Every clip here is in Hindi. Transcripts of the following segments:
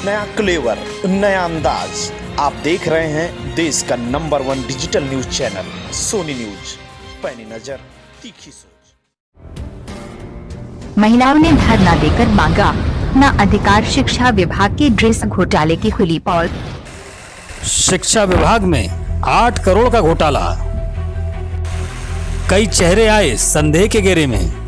नया क्लेवर, नया अंदाज। आप देख रहे हैं देश का number 1 digital news channel Soni news. पैनी नजर, तीखी सोच। महिलाओं ने धरना देकर मांगा न अधिकार। शिक्षा विभाग के ड्रेस घोटाले की खुली पोल। शिक्षा विभाग में 8 करोड़ का घोटाला, कई चेहरे आए संदेह के घेरे में।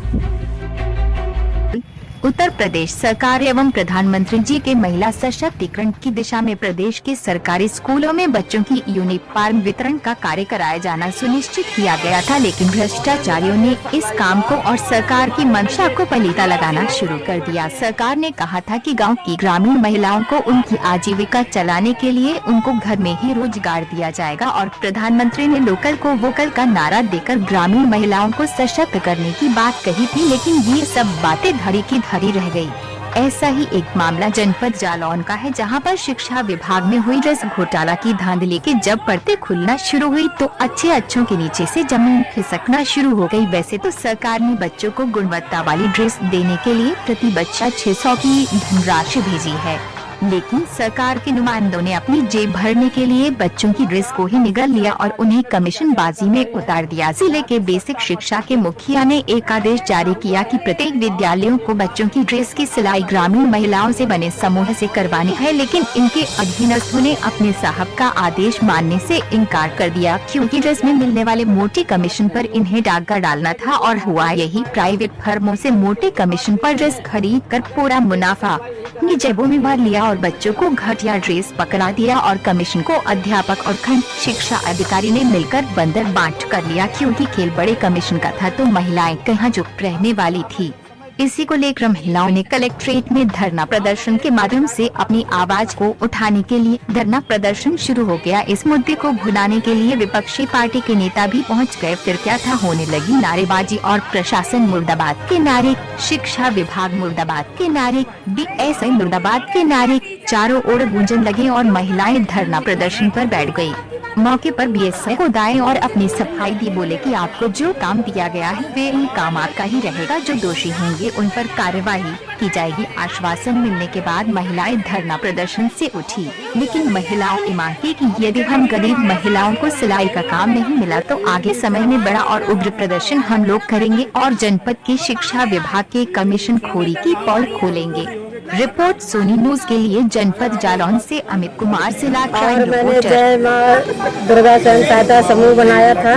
उत्तर प्रदेश सरकार एवं प्रधानमंत्री जी के महिला सशक्तिकरण की दिशा में प्रदेश के सरकारी स्कूलों में बच्चों की यूनिफॉर्म वितरण का कार्य कराया जाना सुनिश्चित किया गया था, लेकिन भ्रष्टाचारियों ने इस काम को और सरकार की मंशा को पलीता लगाना शुरू कर दिया। सरकार ने कहा था कि गांव की ग्रामीण महिलाओं को उनकी आजीविका चलाने के लिए उनको घर में ही रोजगार दिया जाएगा, और प्रधानमंत्री ने लोकल को वोकल का नारा देकर ग्रामीण महिलाओं को सशक्त करने की बात कही थी, लेकिन ये सब बातें धड़ी की धड़ी रह गई। ऐसा ही एक मामला जनपद जालौन का है, जहां पर शिक्षा विभाग में हुई ड्रेस घोटाला की धांधली के जब परतें खुलना शुरू हुई तो अच्छों के नीचे से जमीन खिसकना शुरू हो गई। वैसे तो सरकार ने बच्चों को गुणवत्ता वाली ड्रेस देने के लिए प्रति बच्चा 600 की धनराशि भेजी है, लेकिन सरकार के नुमाइंदों ने अपनी जेब भरने के लिए बच्चों की ड्रेस को ही निगल लिया और उन्हें कमीशन बाजी में उतार दिया। जिले के बेसिक शिक्षा के मुखिया ने एक आदेश जारी किया कि प्रत्येक विद्यालयों को बच्चों की ड्रेस की सिलाई ग्रामीण महिलाओं से बने समूह से करवानी है, लेकिन इनके अधीनस्थों ने अपने साहब का आदेश मानने से इनकार कर दिया, क्योंकि ड्रेस में मिलने वाले मोटे कमीशन पर इन्हें डाका डालना था। और हुआ यही, प्राइवेट फर्मों से मोटे कमीशन पर ड्रेस खरीद कर पूरा मुनाफा अपनी जेबों में भर लिया और बच्चों को घटिया ड्रेस पकड़ा दिया, और कमीशन को अध्यापक और खंड शिक्षा अधिकारी ने मिलकर बंदर बांट कर लिया, क्योंकि खेल बड़े कमीशन का था तो महिलाएं कहाँ चुप रहने वाली थी। इसी को लेकर महिलाओं ने कलेक्ट्रेट में धरना प्रदर्शन के माध्यम से अपनी आवाज को उठाने के लिए धरना प्रदर्शन शुरू हो गया। इस मुद्दे को भुनाने के लिए विपक्षी पार्टी के नेता भी पहुंच गए। फिर क्या था, होने लगी नारेबाजी और प्रशासन मुर्दाबाद के नारे, शिक्षा विभाग मुर्दाबाद के नारे, DSI मुर्दाबाद के नारे चारों ओर गूंजन लगे और महिलाएं धरना प्रदर्शन पर बैठ गयी। मौके पर BSI को दाएं और अपनी सफाई दी, बोले कि आपको जो काम दिया गया है वे काम आपका ही रहेगा, जो दोषी होंगे उन पर कार्रवाई की जाएगी। आश्वासन मिलने के बाद महिलाएं धरना प्रदर्शन से उठी, लेकिन महिलाओं की मांग थी कि यदि हम गरीब महिलाओं को सिलाई का काम नहीं मिला तो आगे समय में बड़ा और उग्र प्रदर्शन हम लोग करेंगे और जनपद की शिक्षा विभाग के कमीशन खोरी की पोल खोलेंगे। रिपोर्ट सोनी न्यूज के लिए जनपद जालौन से अमित कुमार सिला। मैंने जय माँ दुर्गा स्वयं सहायता समूह बनाया था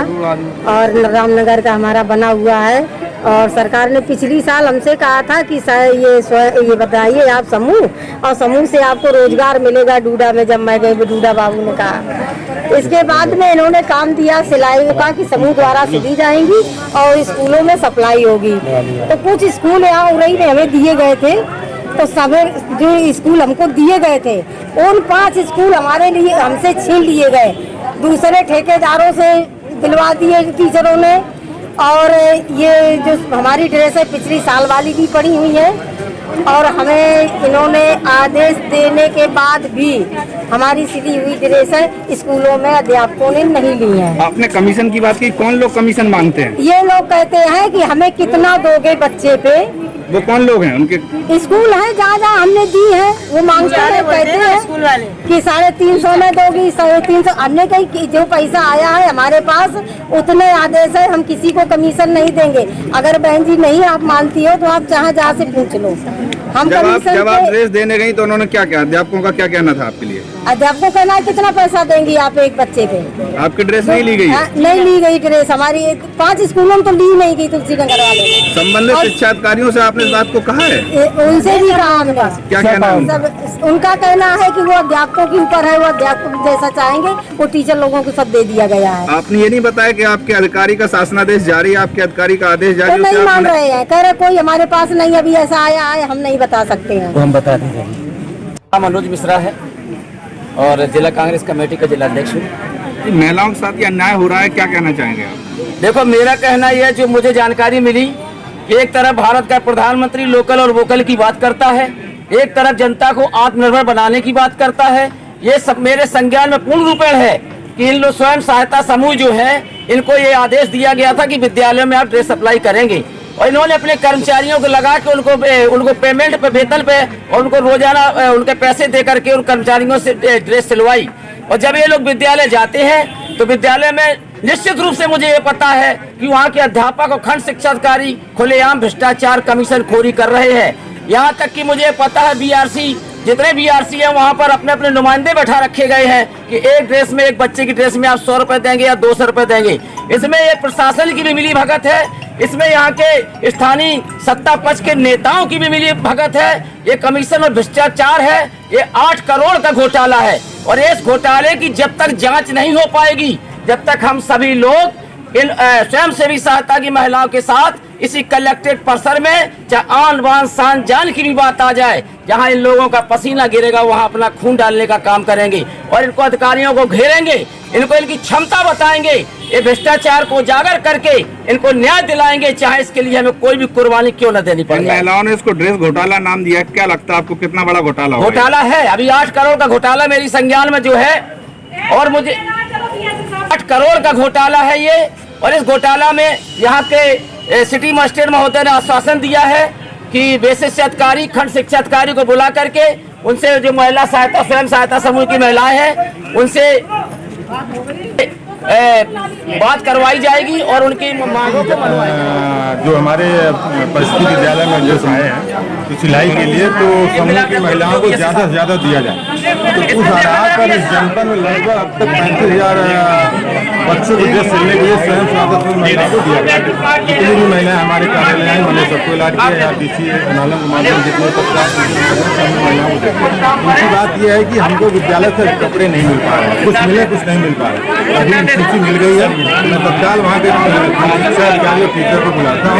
और रामनगर का हमारा बना हुआ है, और सरकार ने पिछली साल हमसे कहा था कि ये बताइए आप समूह, और समूह से आपको रोजगार मिलेगा डूडा में। जब मैं गई डूडा बाबू ने कहा, इसके बाद में इन्होंने काम दिया सिलाई का कि समूह द्वारा सिली जाएंगी और स्कूलों में सप्लाई होगी। तो कुछ स्कूल यहाँ उरई में हमें दिए गए थे, तो सब जो स्कूल हमको दिए गए थे उन 5 स्कूल हमारे लिए हमसे छीन लिए गए, दूसरे ठेकेदारों से दिलवा दिए टीचरों ने। और ये जो हमारी ड्रेस है पिछली साल वाली भी पड़ी हुई है, और हमें इन्होंने आदेश देने के बाद भी हमारी सिली हुई ड्रेस है स्कूलों में अध्यापकों ने नहीं ली है। आपने कमीशन की बात की, कौन लोग कमीशन मांगते हैं? ये लोग कहते हैं कि हमें कितना दोगे बच्चे पे। वो कौन लोग हैं? उनके स्कूल है जहाँ हमने दी है वो मांगते हैं, कहते हैं स्कूल वाले कि 350 में दोगी, 350। हमने कहीं जो पैसा आया है हमारे पास उतने आदेश है, हम किसी को कमीशन नहीं देंगे। अगर बहन जी नहीं आप मानती हो तो आप जहाँ से पूछ लो। हम जब आप ड्रेस देने गई तो उन्होंने क्या कहा? अध्यापकों का क्या कहना था आपके लिए? अध्यापकों कहना है कितना पैसा देंगी आप एक बच्चे पे? आपकी ड्रेस नहीं ली गई? नहीं ली गई ड्रेस हमारी 5 स्कूलों में तो ली नहीं गई तुलसीनगर वाले। संबंधित शिक्षा अधिकारियों से आपने इस बात को कहा है? उनसे भी कहा हमने। क्या कहना है उनका? कहना है कि वो अध्यापकों के ऊपर है, वो अध्यापक जैसा चाहेंगे वो टीचर लोगों को सब दे दिया गया है। आपने ये नहीं बताया कि आपके अधिकारी का शासनादेश जारी है, आपके अधिकारी का आदेश जारी? नहीं मान रहे हैं, कह रहे कोई हमारे पास नहीं अभी ऐसा आया है, हम नहीं बता सकते हैं। हम बता देंगे। मनोज मिश्रा है और जिला कांग्रेस कमेटी का जिला अध्यक्ष हूँ। महिलाओं के साथ ये अन्याय हो रहा है, क्या कहना चाहेंगे आप? देखो मेरा कहना यह, जो मुझे जानकारी मिली, एक तरफ भारत का प्रधानमंत्री लोकल और वोकल की बात करता है, एक तरफ जनता को आत्मनिर्भर बनाने की बात करता है। ये सब मेरे संज्ञान में पूर्ण रूपेण है कि इन लोग स्वयं सहायता समूह जो है इनको ये आदेश दिया गया था कि विद्यालयों में आप ड्रेस सप्लाई करेंगे। और इन्होंने अपने कर्मचारियों को लगा के उनको पेमेंट पे, वेतन पे और उनको रोजाना उनके पैसे दे करके उन कर्मचारियों से ड्रेस सिलवाई। और जब ये लोग विद्यालय जाते हैं तो विद्यालय में निश्चित रूप से मुझे ये पता है कि वहाँ के अध्यापक और खंड शिक्षा अधिकारी खुलेआम भ्रष्टाचार, कमीशन खोरी कर रहे हैं। यहाँ तक कि मुझे पता है बीआरसी, जितने बीआरसी हैं वहाँ पर अपने अपने नुमाइंदे बैठा रखे गए हैं कि एक ड्रेस में, एक बच्चे की ड्रेस में आप 100 रुपए देंगे या 200 रुपए देंगे। इसमें ये प्रशासन की भी मिली भगत है, इसमें यहाँ के स्थानीय सत्ता पक्ष के नेताओं की भी मिली भगत है। ये कमीशन और भ्रष्टाचार है, ये 8 करोड़ का घोटाला है। और इस घोटाले की जब तक जांच नहीं हो पाएगी, जब तक हम सभी लोग इन स्वयंसेवी सहायता की महिलाओं के साथ इसी कलेक्ट्रेट परिसर में चाहे आन बान शान जान की भी बात आ जाए, जहां इन लोगों का पसीना गिरेगा वहां अपना खून डालने का काम करेंगे और इनको अधिकारियों को घेरेंगे, इनको इनकी क्षमता बताएंगे, ये भ्रष्टाचार को उजागर करके इनको न्याय दिलाएंगे, चाहे इसके लिए हमें कोई भी कुर्बानी क्यों न देनी पड़े। महिलाओं ने इसको ड्रेस घोटाला नाम दिया, क्या लगता है आपको कितना बड़ा घोटाला घोटाला है? अभी 8 करोड़ का घोटाला मेरी संज्ञान में जो है, और मुझे 8 करोड़ का घोटाला है ये। और इस घोटाला में यहाँ के सिटी मजिस्ट्रेट महोदय ने आश्वासन दिया है कि बेसिस अधिकारी, खंड शिक्षा अधिकारी को बुला करके उनसे जो महिला सहायता, स्वयं सहायता समूह की महिलाएं हैं उनसे बात करवाई जाएगी और उनकी मांगों को मनवाई जाएगी। जो हमारे परिस्थिति विद्यालय में ड्रेस आए हैं सिलाई के लिए, तो समूह की महिलाओं को ज़्यादा से ज़्यादा दिया जाए। तो उस आधार पर इस जनपद में लगभग अब तक 35,000 बच्चों को ड्रेस सिलने के लिए स्वयं सहायता समूह महिलाओं को दिया गया। जितनी भी महिलाएं हमारे कार्यालय हैं, मैंने सबको इलाज किया या डीसी नालम के माध्यम जितने महिलाओं को देखा। उनकी बात यह है कि हमको विद्यालय से कपड़े नहीं मिल पा रहे, कुछ मिले कुछ नहीं मिल पा रहे। अभी सूची मिल गई है, मैं तत्काल वहाँ के शिक्षा अधिकारी टीचर को बुलाता हूँ।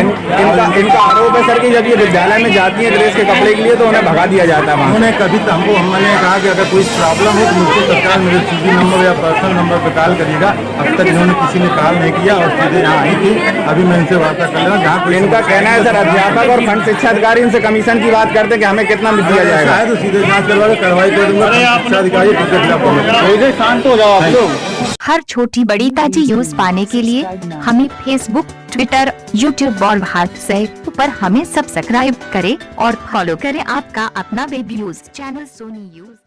इनका आरोप है सर कि जब ये विद्यालय में जाती है ड्रेस के कपड़े के लिए तो उन्हें भगा दिया जाता है। उन्होंने कभी हमने कहा कि अगर कोई प्रॉब्लम हो तो मुझको तत्काल मेरे सीधी नंबर या पर्सनल नंबर पर कॉल करिएगा। अब तक इन्होंने किसी ने कॉल नहीं किया और सीधे यहाँ आई थी। अभी मैं इनसे वार्ता कर रहा हूँ। जहाँ इनका कहना है सर अध्यापक और खंड शिक्षा अधिकारी इनसे कमीशन की बात करते हैं कि हमें कितना दिया जाएगा, तो सीधे जाँच करवा के कार्रवाई कर दूंगा। शिक्षा अधिकारी टीचर खिलाफ शांत हो जाओ आप लोग। हर छोटी बड़ी ताजी न्यूज पाने के लिए हमें फेसबुक, ट्विटर, यूट्यूब और व्हाट्सएप पर हमें सब्सक्राइब करें और फॉलो करें आपका अपना web news channel Soni news.